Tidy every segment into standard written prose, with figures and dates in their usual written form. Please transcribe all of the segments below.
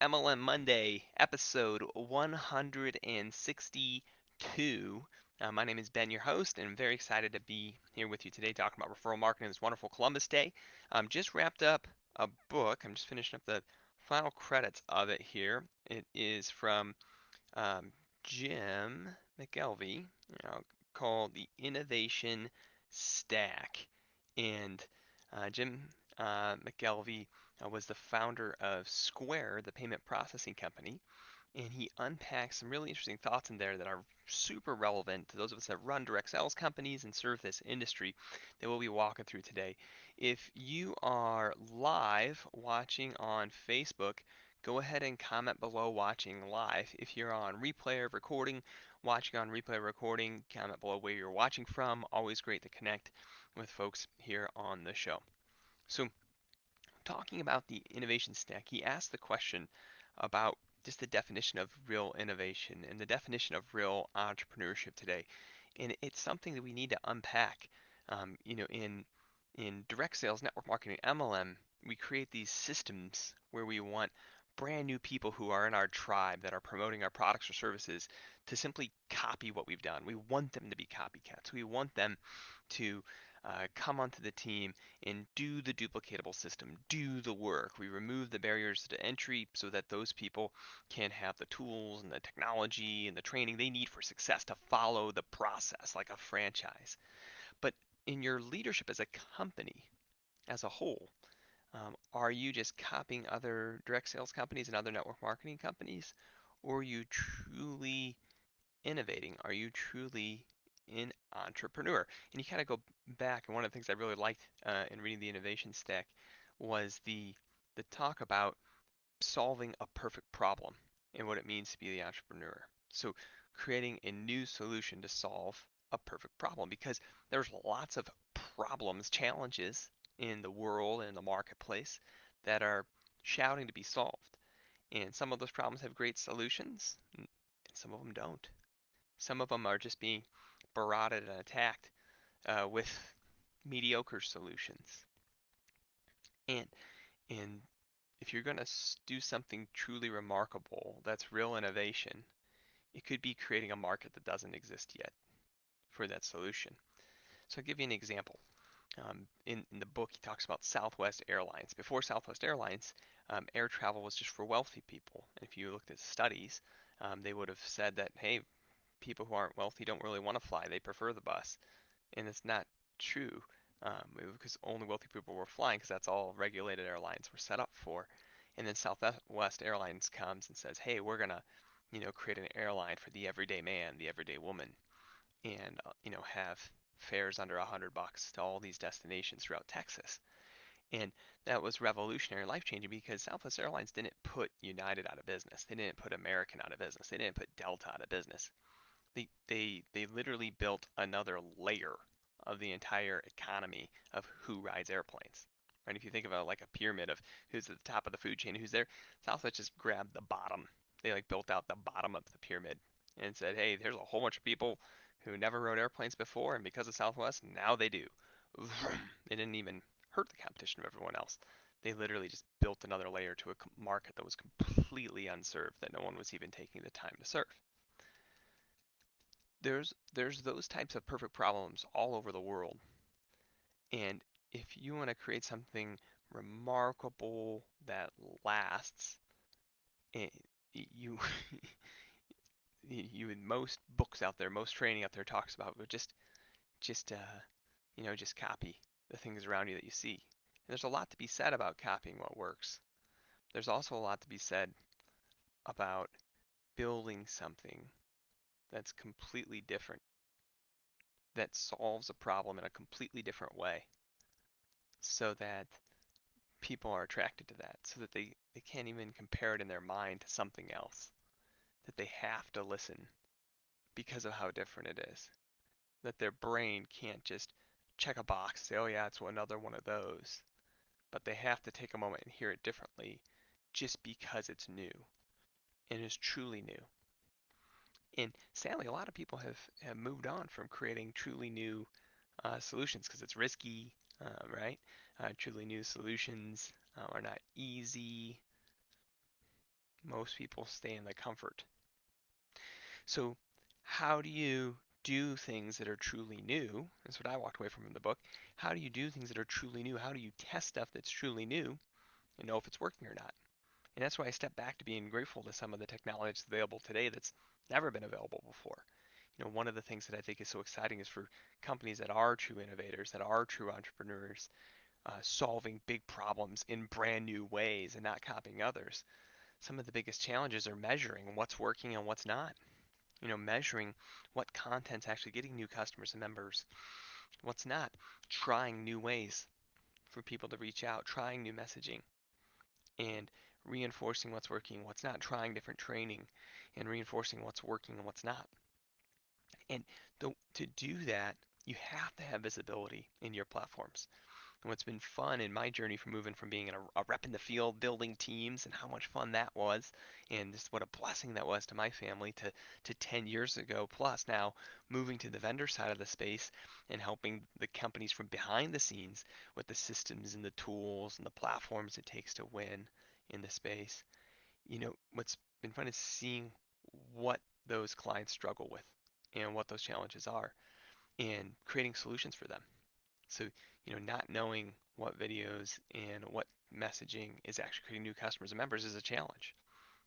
MLM Monday, episode 162. My name is Ben, your host, and I'm very excited to be here with you today talking about referral marketing this wonderful Columbus Day. Just wrapped up a book. I'm just finishing up the final credits of it here. It is from um, Jim McElvey, called The Innovation Stack. And Jim McElvey was the founder of Square, the payment processing company, and he unpacks some really interesting thoughts in there that are super relevant to those of us that run direct sales companies and serve this industry that we'll be walking through today. If you are live watching on Facebook, go ahead and comment below watching live. If you're on replay or recording, watching on replay or recording, comment below where you're watching from. Always great to connect with folks here on the show. So, talking about the innovation stack, he asked the question about just the definition of real innovation and the definition of real entrepreneurship today. And it's something that we need to unpack. In direct sales, network marketing, MLM, we create these systems where we want brand new people who are in our tribe that are promoting our products or services to simply copy what we've done. We want them to be copycats. We want them to come onto the team and do the duplicatable system, do the work. We remove the barriers to entry so that those people can have the tools and the technology and the training they need for success to follow the process like a franchise. But in your leadership as a company as a whole, are you just copying other direct sales companies and other network marketing companies? Or are you truly innovating? Are you truly an entrepreneur? And you kind of go back, and one of the things I really liked in reading the innovation stack was the talk about solving a perfect problem and what it means to be the entrepreneur. So creating a new solution to solve a perfect problem because there's lots of problems, challenges in the world and in the marketplace that are shouting to be solved. And some of those problems have great solutions, and some of them don't. Some of them are just being barraged and attacked with mediocre solutions. And and if you're going to do something truly remarkable, that's real innovation, it could be creating a market that doesn't exist yet for that solution. So I'll give you an example. In the book, he talks about Southwest Airlines. Before Southwest Airlines, air travel was just for wealthy people. And if you looked at studies, they would have said that, hey, people who aren't wealthy don't really want to fly. They prefer the bus. And it's not true because only wealthy people were flying because that's all regulated airlines were set up for. And then Southwest Airlines comes and says, hey, we're going to, create an airline for the everyday man, the everyday woman, and, have fares under $100 to all these destinations throughout Texas. And that was revolutionary, life changing because Southwest Airlines didn't put United out of business. They didn't put American out of business. They didn't put Delta out of business. They literally built another layer of the entire economy of who rides airplanes. Right? If you think about like a pyramid of who's at the top of the food chain, who's there, Southwest just grabbed the bottom. They like built out the bottom of the pyramid and said, hey, there's a whole bunch of people who never rode airplanes before, and because of Southwest, now they do. They didn't even hurt the competition of everyone else. They literally just built another layer to a market that was completely unserved, that no one was even taking the time to serve. There's those types of perfect problems all over the world. And if you want to create something remarkable that lasts, eh, you you in most books out there, most training out there talks about, but just copy the things around you that you see. And there's a lot to be said about copying what works. There's also a lot to be said about building something that's completely different, that solves a problem in a completely different way so that people are attracted to that, so that they can't even compare it in their mind to something else, that they have to listen because of how different it is, that their brain can't just check a box, say, oh yeah, it's another one of those, but they have to take a moment and hear it differently just because it's new and is truly new. And sadly, a lot of people have moved on from creating truly new solutions because it's risky, right? Truly new solutions are not easy. Most people stay in the comfort. So, how do you do things that are truly new? That's what I walked away from in the book. How do you do things that are truly new? How do you test stuff that's truly new and know if it's working or not? And that's why I step back to being grateful to some of the technology that's available today that's never been available before. One of the things that I think is so exciting is for companies that are true innovators, that are true entrepreneurs, solving big problems in brand new ways and not copying others. Some of the biggest challenges are measuring what's working and what's not. Measuring what content's actually getting new customers and members, what's not, trying new ways for people to reach out, trying new messaging, and reinforcing what's working, what's not, trying different training, and reinforcing what's working and what's not. And to do that, you have to have visibility in your platforms. And what's been fun in my journey from moving from being a rep in the field, building teams, and how much fun that was, and just what a blessing that was to my family to 10 years ago, plus now moving to the vendor side of the space and helping the companies from behind the scenes with the systems and the tools and the platforms it takes to win in the space. What's been fun is seeing what those clients struggle with and what those challenges are and creating solutions for them. So, not knowing what videos and what messaging is actually creating new customers and members is a challenge.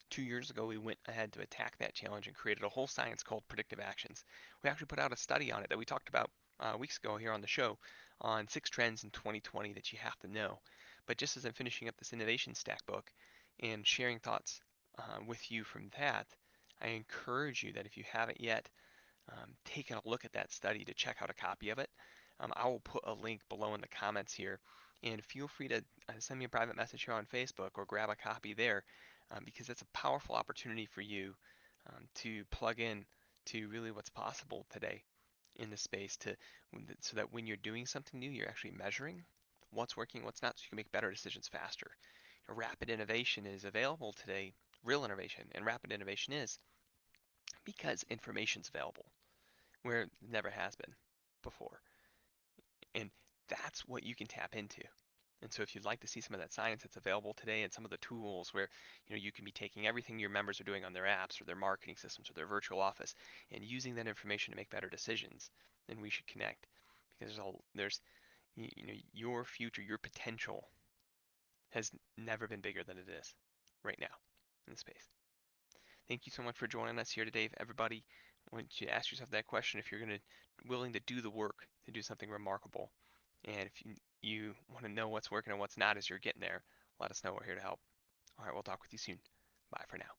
2 years ago, we went ahead to attack that challenge and created a whole science called predictive actions. We actually put out a study on it that we talked about weeks ago here on the show on 6 trends in 2020 that you have to know. But just as I'm finishing up this innovation stack book and sharing thoughts with you from that, I encourage you that if you haven't yet, taken a look at that study to check out a copy of it. I will put a link below in the comments here, and feel free to send me a private message here on Facebook or grab a copy there, because that's a powerful opportunity for you to plug in to really what's possible today in the space so that when you're doing something new, you're actually measuring what's working, what's not, so you can make better decisions faster. Rapid innovation is available today, real innovation, and rapid innovation is because information's available where it never has been before. And that's what you can tap into. And so if you'd like to see some of that science that's available today and some of the tools where you can be taking everything your members are doing on their apps or their marketing systems or their virtual office and using that information to make better decisions, then we should connect because there's your future, your potential has never been bigger than it is right now in the space. Thank you so much for joining us here today, everybody. I want you to ask yourself that question if you're willing to do the work to do something remarkable. And if you want to know what's working and what's not as you're getting there, let us know. We're here to help. All right, we'll talk with you soon. Bye for now.